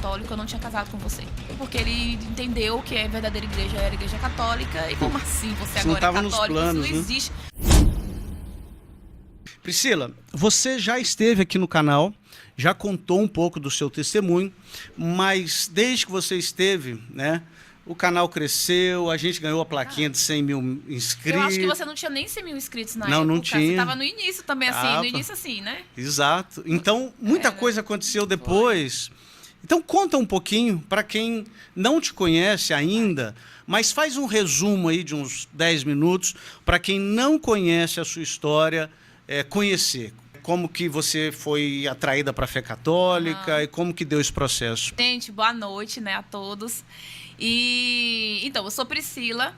católico, eu não tinha casado com você. Porque ele entendeu que a verdadeira igreja era a igreja católica. E como assim você agora é católico? Isso não existe. Priscila, você já esteve aqui no canal, já contou um pouco do seu testemunho, mas desde que você esteve, né, o canal cresceu, a gente ganhou a plaquinha de 100 mil inscritos. Eu acho que você não tinha nem 100 mil inscritos na época. Não tinha. Você estava no início também, assim, no início assim, né? Exato. Então, muita coisa aconteceu depois. Então, conta um pouquinho para quem não te conhece ainda, mas faz um resumo aí de uns 10 minutos para quem não conhece a sua história, conhecer. Como que você foi atraída para a fé católica e como que deu esse processo? Gente, boa noite, né, a todos. Então, eu sou Priscila,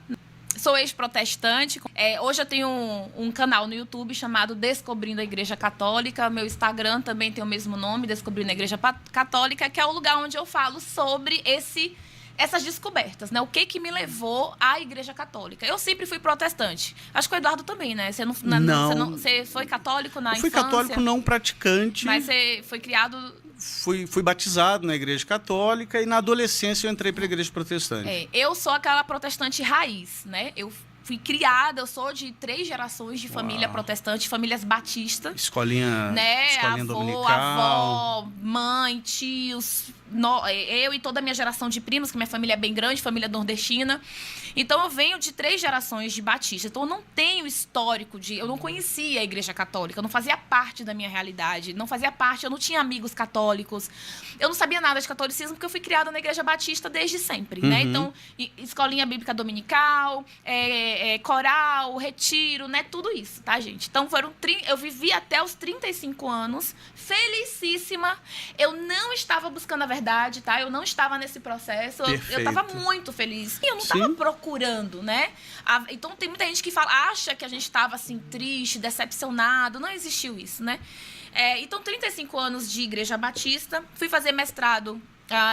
sou ex-protestante. Hoje eu tenho um canal no YouTube chamado Descobrindo a Igreja Católica. Meu Instagram também tem o mesmo nome, Descobrindo a Igreja Católica, que é o lugar onde eu falo sobre essas descobertas, né? O que me levou à Igreja Católica. Eu sempre fui protestante. Acho que o Eduardo também, né? Você foi católico na infância? Eu fui católico não praticante. Mas você foi criado... Fui batizado na Igreja Católica e na adolescência eu entrei para a Igreja Protestante. Eu sou aquela protestante raiz, né? Eu fui criada, eu sou de 3 gerações de família protestante, famílias batistas. Escolinha, né? escolinha dominical. Avó, mãe, tios... Eu e toda a minha geração de primos, que minha família é bem grande, família nordestina. Então, eu venho de 3 gerações de batistas. Então, eu não tenho histórico eu não conhecia a Igreja Católica, eu não fazia parte da minha realidade, não fazia parte, eu não tinha amigos católicos, eu não sabia nada de catolicismo, porque eu fui criada na Igreja Batista desde sempre, né? Então, escolinha bíblica dominical, coral, retiro, né? Tudo isso, tá, gente? Então, eu vivi até os 35 anos, felicíssima. Eu não estava buscando a verdade, tá? Eu não estava nesse processo. Eu estava muito feliz. E eu não estava procurando, né? Então, tem muita gente que acha que a gente estava, assim, triste, decepcionado. Não existiu isso, né? Então, 35 anos de Igreja Batista. Fui fazer mestrado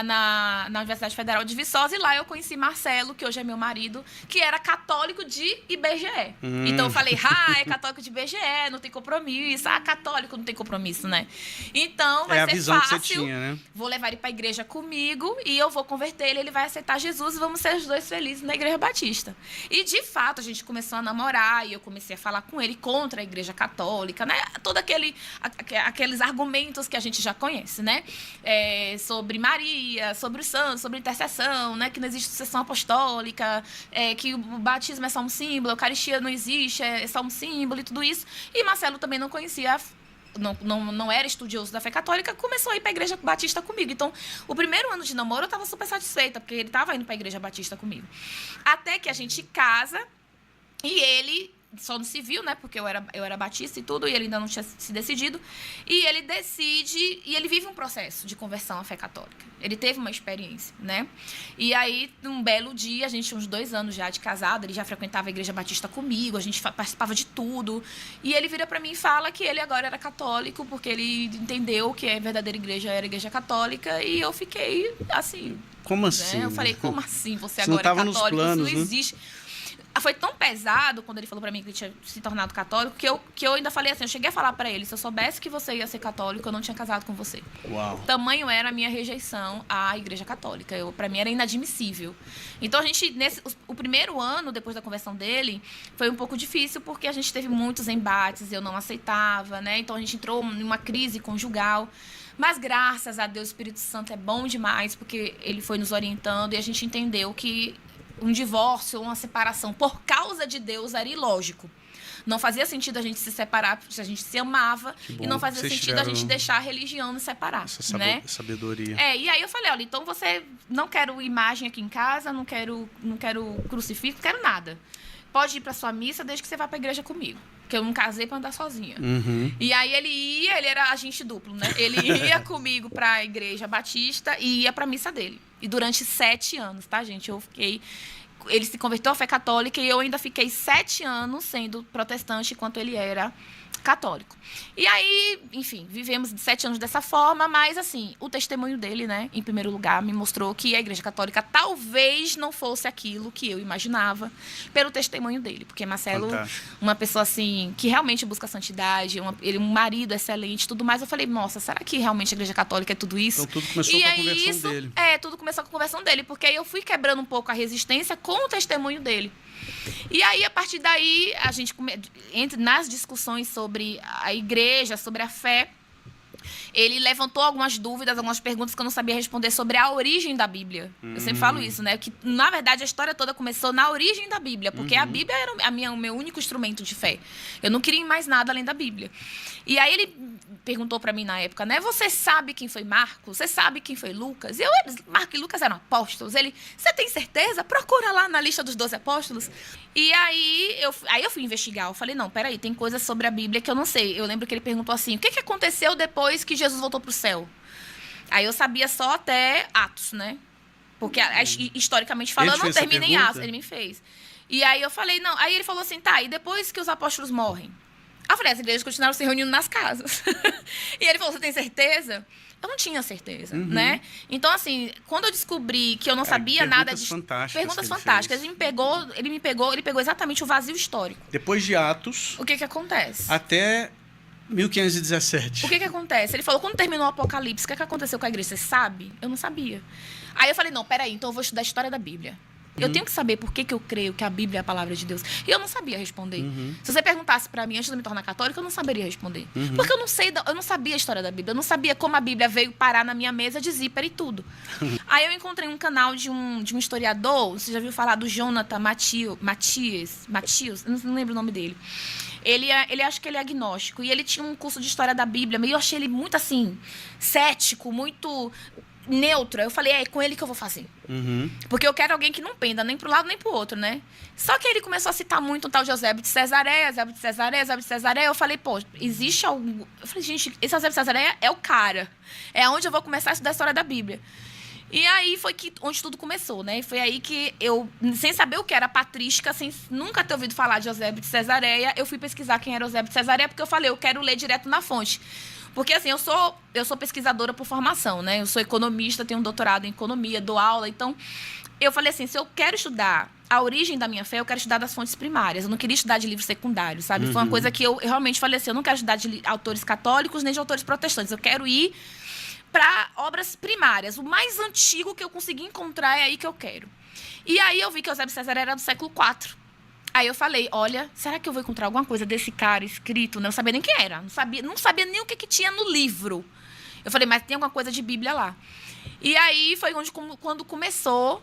na Universidade Federal de Viçosa, e lá eu conheci Marcelo, que hoje é meu marido, que era católico de IBGE. Então eu falei, é católico de IBGE, não tem compromisso. Católico não tem compromisso, né? Então vai ser fácil. É a visão que você tinha, né? Vou levar ele pra igreja comigo e eu vou converter ele vai aceitar Jesus e vamos ser os dois felizes na Igreja Batista. E de fato a gente começou a namorar e eu comecei a falar com ele contra a Igreja Católica, né? Todo aqueles argumentos que a gente já conhece, né? Sobre Maria, sobre os santos, sobre intercessão, né? Que não existe sucessão apostólica, que o batismo é só um símbolo, a Eucaristia não existe, é só um símbolo e tudo isso. E Marcelo também não conhecia, não era estudioso da fé católica, começou a ir para a Igreja Batista comigo. Então, o primeiro ano de namoro eu estava super satisfeita, porque ele estava indo para a Igreja Batista comigo. Até que a gente casa e ele... só no civil, né? Porque eu era batista e tudo, e ele ainda não tinha se decidido. E ele decide, e ele vive um processo de conversão à fé católica. Ele teve uma experiência, né? E aí, num belo dia, a gente tinha uns 2 anos já de casado, ele já frequentava a Igreja Batista comigo, a gente participava de tudo. E ele vira pra mim e fala que ele agora era católico, porque ele entendeu que a verdadeira igreja era a Igreja Católica, e eu fiquei assim... Como assim? Né? Eu falei, como assim você Isso agora não é católico? Nos planos, isso não existe. Foi tão pesado quando ele falou pra mim que ele tinha se tornado católico que eu ainda falei assim, eu cheguei a falar pra ele, se eu soubesse que você ia ser católico, eu não tinha casado com você. Uau. Tamanho era a minha rejeição à Igreja Católica. Pra mim era inadmissível. Então a gente, o primeiro ano depois da conversão dele, foi um pouco difícil porque a gente teve muitos embates, eu não aceitava, né? Então a gente entrou numa crise conjugal. Mas graças a Deus o Espírito Santo é bom demais, porque ele foi nos orientando e a gente entendeu que um divórcio ou uma separação por causa de Deus era ilógico. Não fazia sentido a gente se separar, se a gente se amava, e não fazia sentido a gente deixar a religião nos separar. Essa né? sabedoria. E aí eu falei, olha, então você não quero imagem aqui em casa, não quero crucifixo, não quero nada. Pode ir para sua missa desde que você vá para a igreja comigo. Porque eu não casei para andar sozinha. E aí ele era agente duplo, né? Ele ia comigo para a Igreja Batista e ia para a missa dele. E durante 7 anos, tá, gente? Ele se converteu à fé católica e eu ainda fiquei 7 anos sendo protestante enquanto ele era Católico. E aí, enfim, vivemos 7 anos dessa forma, mas, assim, o testemunho dele, né, em primeiro lugar, me mostrou que a Igreja Católica talvez não fosse aquilo que eu imaginava pelo testemunho dele. Porque Marcelo, uma pessoa, assim, que realmente busca a santidade, ele um marido excelente, tudo mais. Eu falei, nossa, será que realmente a Igreja Católica é tudo isso? Então tudo começou com a conversão dele. Tudo começou com a conversão dele, porque aí eu fui quebrando um pouco a resistência com o testemunho dele. E aí, a partir daí, a gente entra nas discussões sobre a igreja, sobre a fé. Ele levantou algumas dúvidas, algumas perguntas que eu não sabia responder sobre a origem da Bíblia. Eu sempre falo isso, né? Que, na verdade, a história toda começou na origem da Bíblia, porque a Bíblia era o meu único instrumento de fé. Eu não queria mais nada além da Bíblia. E aí ele perguntou para mim na época, né? Você sabe quem foi Marcos? Você sabe quem foi Lucas? Marcos e Lucas eram apóstolos. Você tem certeza? Procura lá na lista dos 12 apóstolos. E aí eu fui investigar. Eu falei, não, peraí, tem coisas sobre a Bíblia que eu não sei. Eu lembro que ele perguntou assim, o que aconteceu depois que Jesus voltou para o céu? Aí eu sabia só até Atos, né? Porque, historicamente falando, não termina em Atos. Ele me fez. E aí eu falei, não. Aí ele falou assim, tá, e depois que os apóstolos morrem? Eu falei, as igrejas continuaram se reunindo nas casas. E ele falou, você tem certeza? Eu não tinha certeza, né? Então, assim, quando eu descobri que eu não sabia nada de... Perguntas fantásticas. Ele pegou exatamente o vazio histórico. Depois de Atos... O que acontece? Até 1517. O que acontece? Ele falou, quando terminou o Apocalipse, o que aconteceu com a igreja? Você sabe? Eu não sabia. Aí eu falei, não, peraí, então eu vou estudar a história da Bíblia. Eu tenho que saber por que eu creio que a Bíblia é a palavra de Deus. E eu não sabia responder. Se você perguntasse para mim antes de eu me tornar católica, eu não saberia responder. Porque eu não sabia a história da Bíblia. Eu não sabia como a Bíblia veio parar na minha mesa de zíper e tudo. Aí eu encontrei um canal de um historiador, você já viu falar do Jonathan Matias, eu não lembro o nome dele. Ele acho que ele é agnóstico. E ele tinha um curso de história da Bíblia, mas eu achei ele muito, assim, cético, muito... neutro. Eu falei, é com ele que eu vou fazer. Porque eu quero alguém que não penda nem pro lado nem pro outro, né? Só que ele começou a citar muito um tal de Eusébio de Cesareia. Eu falei, pô, existe algum... Eu falei, gente, esse Eusébio de Cesareia é o cara. É onde eu vou começar a estudar a história da Bíblia. E aí foi onde tudo começou, né? Foi aí que eu, sem saber o que era patrística, sem nunca ter ouvido falar de Eusébio de Cesareia, eu fui pesquisar quem era Eusébio de Cesareia, porque eu falei, eu quero ler direto na fonte. Porque, assim, eu sou pesquisadora por formação, né? Eu sou economista, tenho um doutorado em economia, dou aula. Então, eu falei assim, se eu quero estudar a origem da minha fé, eu quero estudar das fontes primárias. Eu não queria estudar de livros secundários, sabe? Foi uma coisa que eu realmente falei assim, eu não quero estudar de autores católicos nem de autores protestantes. Eu quero ir para obras primárias. O mais antigo que eu consegui encontrar é aí que eu quero. E aí eu vi que Eusébio de Cesareia era do século IV. Aí eu falei, olha, será que eu vou encontrar alguma coisa desse cara escrito? Não sabia nem quem era, não sabia nem o que tinha no livro. Eu falei, mas tem alguma coisa de Bíblia lá. E aí foi quando começou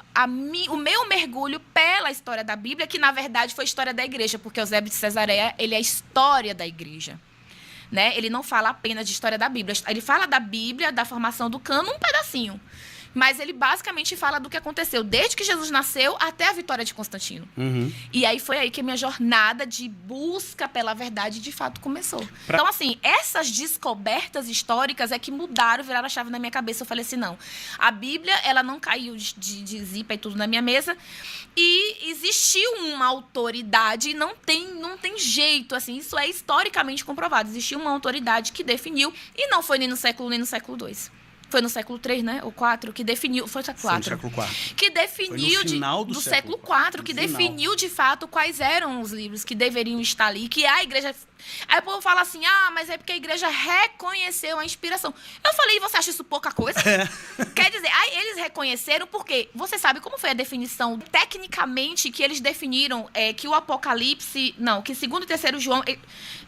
o meu mergulho pela história da Bíblia, que na verdade foi a história da igreja, porque Eusébio de Cesareia, ele é a história da igreja. Né? Ele não fala apenas de história da Bíblia. Ele fala da Bíblia, da formação do cano, um pedacinho. Mas ele basicamente fala do que aconteceu desde que Jesus nasceu até a vitória de Constantino. E aí foi aí que a minha jornada de busca pela verdade de fato começou. Então, assim, essas descobertas históricas é que viraram a chave na minha cabeça. Eu falei assim, não, a Bíblia, ela não caiu de zipa e tudo na minha mesa. E existiu uma autoridade, e não tem jeito, assim, isso é historicamente comprovado. Existiu uma autoridade que definiu, e não foi nem no século II. Foi no século III, né? Ou IV, que definiu... Foi no século IV. Que definiu... Foi no final do século IV, que definiu, de fato, quais eram os livros que deveriam estar ali, que a igreja... Aí o povo fala assim, mas é porque a igreja reconheceu a inspiração. Eu falei, você acha isso pouca coisa? Quer dizer, aí eles reconheceram porque... Você sabe como foi a definição, tecnicamente, que eles definiram que o Apocalipse... Não, que segundo e terceiro João...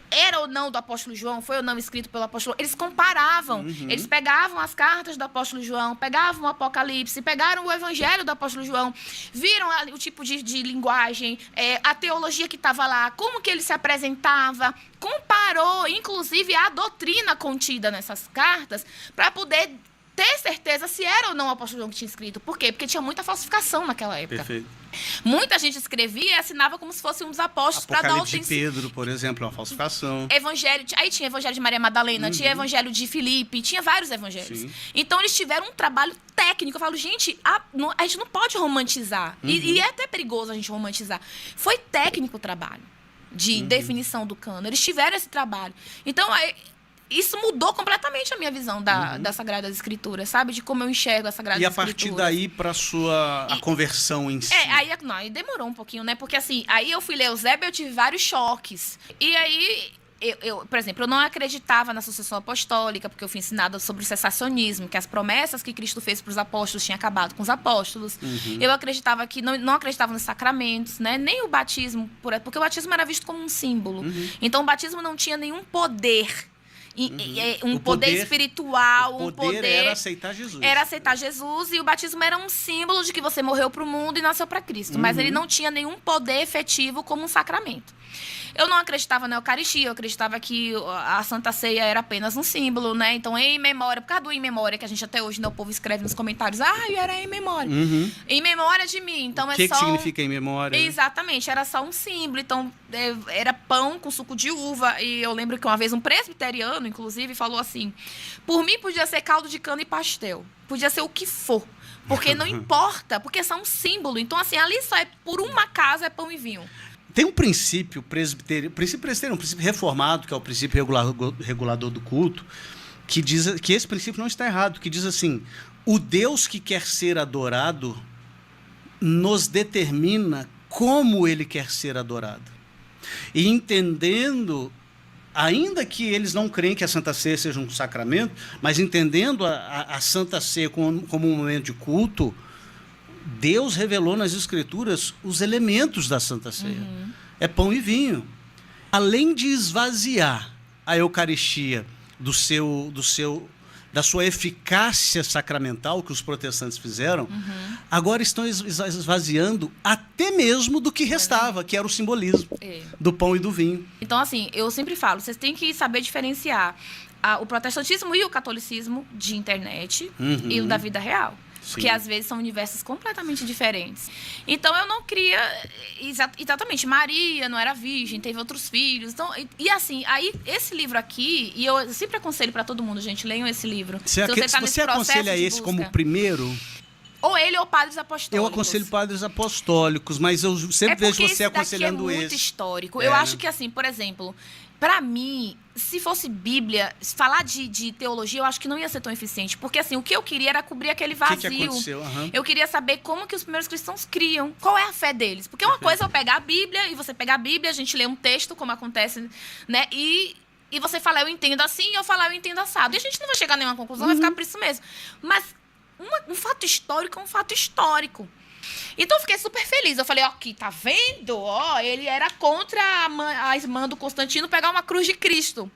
Era ou não do apóstolo João, foi ou não escrito pelo apóstolo. Eles comparavam, eles pegavam as cartas do apóstolo João, pegavam o Apocalipse, pegaram o evangelho do apóstolo João, viram o tipo de linguagem, a teologia que estava lá, como que ele se apresentava, comparou, inclusive, a doutrina contida nessas cartas, para poder ter certeza se era ou não o apóstolo João que tinha escrito. Por quê? Porque tinha muita falsificação naquela época. Perfeito. Muita gente escrevia e assinava como se fosse um dos apóstolos para dar Apocalipse de Pedro, por exemplo, é uma falsificação. Aí tinha evangelho de Maria Madalena, tinha evangelho de Filipe, tinha vários evangelhos. Sim. Então eles tiveram um trabalho técnico. Eu falo, gente, a gente não pode romantizar. E é até perigoso a gente romantizar. Foi técnico o trabalho. de definição do cânone. Eles tiveram esse trabalho. Então, isso mudou completamente a minha visão das Sagradas Escrituras, sabe? De como eu enxergo as Sagradas Escrituras. E a partir daí, para a conversão em si? Aí demorou um pouquinho, né? Porque assim, aí eu fui ler Eusébio e eu tive vários choques. E aí, por exemplo, eu não acreditava na sucessão apostólica, porque eu fui ensinada sobre o cessacionismo, que as promessas que Cristo fez para os apóstolos tinham acabado com os apóstolos. Eu acreditava que não acreditava nos sacramentos, né? Nem o batismo, porque o batismo era visto como um símbolo. Então, o batismo não tinha nenhum poder. Um poder espiritual, o poder era aceitar Jesus. Era aceitar Jesus, e o batismo era um símbolo de que você morreu para o mundo e nasceu para Cristo. Mas ele não tinha nenhum poder efetivo como um sacramento. Eu não acreditava na Eucaristia, eu acreditava que a Santa Ceia era apenas um símbolo, né? Então, em memória, por causa do em memória, que a gente até hoje, né, o povo escreve nos comentários, era em memória. Em memória de mim. Então, o que significa em memória? Exatamente, era só um símbolo. Então, era pão com suco de uva. E eu lembro que uma vez um presbiteriano, inclusive, falou assim: por mim podia ser caldo de cana e pastel. Podia ser o que for. Porque não importa, porque é só um símbolo. Então, assim, ali só é por uma casa, é pão e vinho. Tem um princípio presbiteriano, um princípio reformado, que é o princípio regulador do culto, que diz que esse princípio não está errado, que diz assim: o Deus que quer ser adorado nos determina como ele quer ser adorado. E entendendo, ainda que eles não creem que a Santa Ceia seja um sacramento, mas entendendo a Santa Ceia como um momento de culto, Deus revelou nas Escrituras os elementos da Santa Ceia. É pão e vinho. Além de esvaziar a Eucaristia da sua eficácia sacramental, que os protestantes fizeram, agora estão esvaziando até mesmo do que restava, que era o simbolismo do pão e do vinho. Então, assim, eu sempre falo, vocês têm que saber diferenciar o protestantismo e o catolicismo de internet e o da vida real. Porque às vezes são universos completamente diferentes. Então eu não queria. Exatamente, Maria não era virgem, teve outros filhos. Então, e assim, aí esse livro aqui, e eu sempre aconselho para todo mundo, gente, leiam esse livro. Se você aconselha esse como primeiro. Ou ele ou Padres Apostólicos. Eu aconselho Padres Apostólicos, mas eu sempre vejo você aconselhando esse. É muito histórico. Eu acho que, assim, por exemplo, para mim, se fosse Bíblia, falar de teologia, eu acho que não ia ser tão eficiente. Porque, assim, o que eu queria era cobrir aquele vazio. O que aconteceu? Eu queria saber como que os primeiros cristãos criam. Qual é a fé deles? Porque uma coisa é eu pegar a Bíblia, e você pegar a Bíblia, a gente lê um texto, como acontece, né? E você falar, eu entendo assim, e eu falar, eu entendo assado. E a gente não vai chegar a nenhuma conclusão, vai ficar por isso mesmo. Mas um fato histórico é um fato histórico. Então eu fiquei super feliz. Eu falei, aqui, tá vendo? Ele era contra a irmã do Constantino pegar uma cruz de Cristo.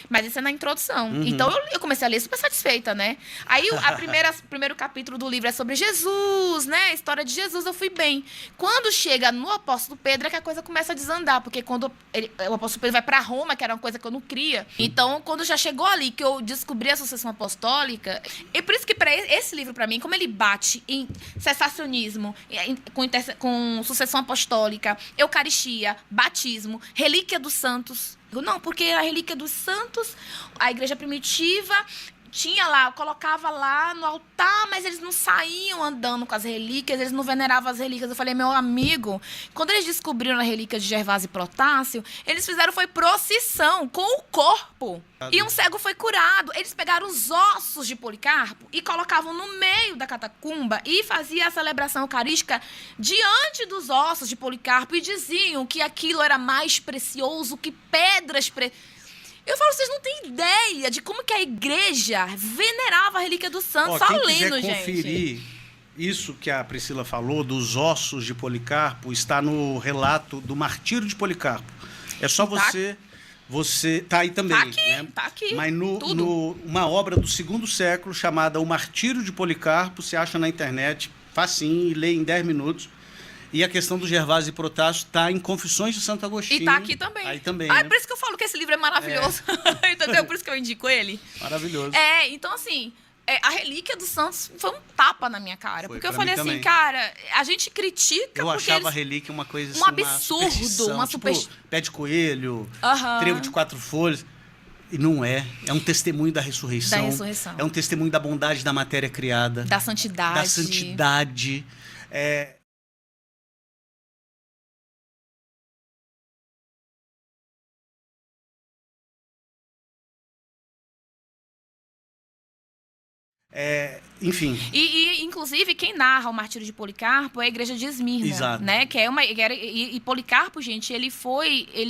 Mas isso é na introdução. Então eu comecei a ler super satisfeita, né? Aí o primeiro capítulo do livro é sobre Jesus, né? A história de Jesus, eu fui bem. Quando chega no apóstolo Pedro é que a coisa começa a desandar. Porque quando o apóstolo Pedro vai para Roma, que era uma coisa que eu não cria. Então, quando já chegou ali, que eu descobri a sucessão apostólica. E por isso que esse livro, para mim, como ele bate em cessacionismo, com sucessão apostólica, Eucaristia, batismo, relíquia dos santos. Não, porque a relíquia dos santos, a igreja primitiva colocava lá no altar, mas eles não saíam andando com as relíquias, eles não veneravam as relíquias. Eu falei, meu amigo, quando eles descobriram a relíquia de Gervásio e Protássio, eles foi procissão com o corpo. E um cego foi curado. Eles pegaram os ossos de Policarpo e colocavam no meio da catacumba e fazia a celebração eucarística diante dos ossos de Policarpo e diziam que aquilo era mais precioso que pedras Eu falo, vocês não têm ideia de como que a igreja venerava a relíquia do santo, só lendo, gente. Quem quiser conferir isso que a Priscila falou, dos ossos de Policarpo, está no relato do martírio de Policarpo. É só você tá aí também, tá aqui. Mas uma obra do 2º século chamada O Martírio de Policarpo, você acha na internet, facinho, e lê em 10 minutos. E a questão do Gervásio e Protásio está em Confissões de Santo Agostinho. E tá aqui também. Aí também. É por isso que eu falo que esse livro é maravilhoso. Entendeu? Por isso que eu indico ele. Maravilhoso. Então assim, a relíquia dos santos foi um tapa na minha cara. Porque eu falei assim, também. Cara, a gente critica eu porque achava a relíquia uma coisa assim, um absurdo, uma tipo, pé de coelho, trevo de 4 folhas. E não é. É um testemunho da ressurreição. Da ressurreição. É um testemunho da bondade da matéria criada. Da santidade. Da santidade. Enfim. Inclusive, quem narra o martírio de Policarpo é a igreja de Esmirna. Exato. Né? E Policarpo, gente, ele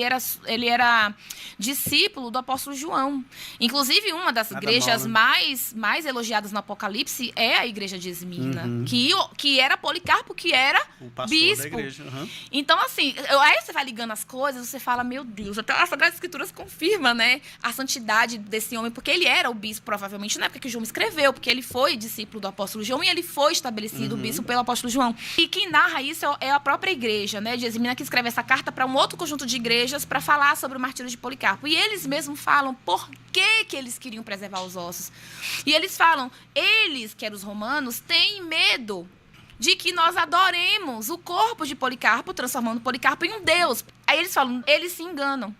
era discípulo do apóstolo João. Inclusive, uma das igrejas mais elogiadas no Apocalipse é a igreja de Esmirna. Que era Policarpo, que era o pastor bispo. da igreja. Então, assim, aí você vai ligando as coisas, você fala, meu Deus, até as Sagradas Escrituras confirma, né, a santidade desse homem, porque ele era o bispo, provavelmente, na época que João escreveu, porque ele foi discípulo do apóstolo João e ele foi estabelecido bispo pelo apóstolo João. E quem narra isso é a própria igreja, né, de Esmirna, que escreve essa carta para um outro conjunto de igrejas para falar sobre o martírio de Policarpo. E eles mesmos falam por que eles queriam preservar os ossos. E eles falam, eles, que eram os romanos, têm medo de que nós adoremos o corpo de Policarpo, transformando Policarpo em um deus. Aí eles falam, eles se enganam.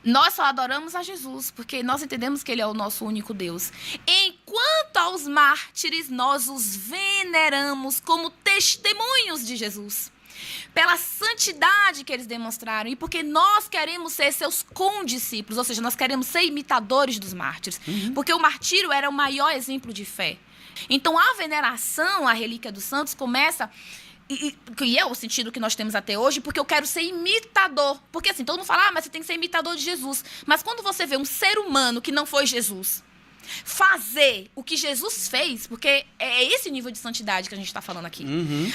Nós só adoramos a Jesus, porque nós entendemos que ele é o nosso único Deus. Enquanto aos mártires, nós os veneramos como testemunhos de Jesus, pela santidade que eles demonstraram, e porque nós queremos ser seus condiscípulos, ou seja, nós queremos ser imitadores dos mártires, porque o martírio era o maior exemplo de fé. Então, a veneração à relíquia dos santos começa, e é o sentido que nós temos até hoje, porque eu quero ser imitador. Porque assim, todo mundo fala, mas você tem que ser imitador de Jesus. Mas quando você vê um ser humano que não foi Jesus fazer o que Jesus fez, porque é esse nível de santidade que a gente está falando aqui.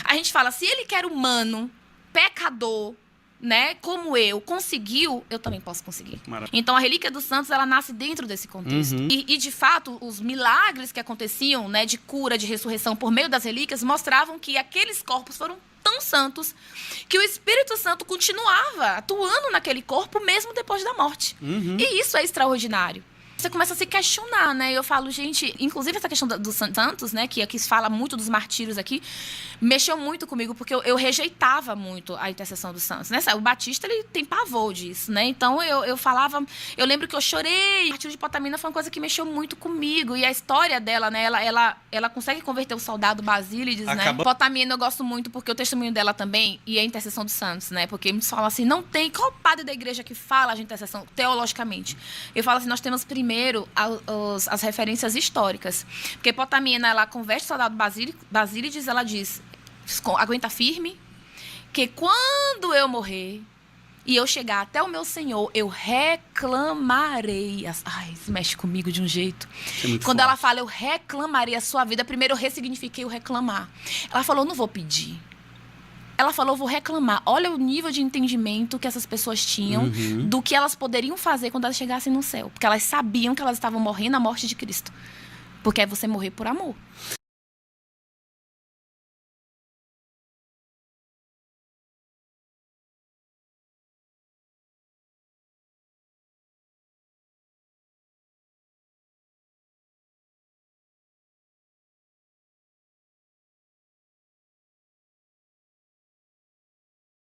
A gente fala, se ele que era humano, pecador, né, como eu, conseguiu, eu também posso conseguir. Maravilha. Então, a relíquia dos santos, ela nasce dentro desse contexto. E, de fato, os milagres que aconteciam, né, de cura, de ressurreição por meio das relíquias, mostravam que aqueles corpos foram tão santos que o Espírito Santo continuava atuando naquele corpo mesmo depois da morte. E isso é extraordinário. Você começa a se questionar, né? Eu falo, gente, inclusive essa questão dos santos, né? Que aqui se fala muito dos martírios aqui, mexeu muito comigo, porque eu rejeitava muito a intercessão dos santos, né? O Batista, ele tem pavor disso, né? Então, eu falava... Eu lembro que eu chorei. O martírio de Potamina foi uma coisa que mexeu muito comigo. E a história dela, né? Ela consegue converter o soldado Basílides, né? Potamina eu gosto muito, porque o testemunho dela também, e a intercessão dos santos, né? Porque muitos falam assim, não tem... Qual padre da igreja que fala de intercessão teologicamente? Eu falo assim, nós temos primeiro as referências históricas. Porque Potamina, ela converte o soldado Basílides, ela diz, aguenta firme, que quando eu morrer e eu chegar até o meu Senhor, eu reclamarei. Ai, isso mexe comigo de um jeito. Quando ela fala, eu reclamarei a sua vida, primeiro eu ressignifiquei o reclamar. Ela falou, não vou pedir. Ela falou, vou reclamar. Olha o nível de entendimento que essas pessoas tinham do que elas poderiam fazer quando elas chegassem no céu. Porque elas sabiam que elas estavam morrendo a morte de Cristo. Porque é você morrer por amor.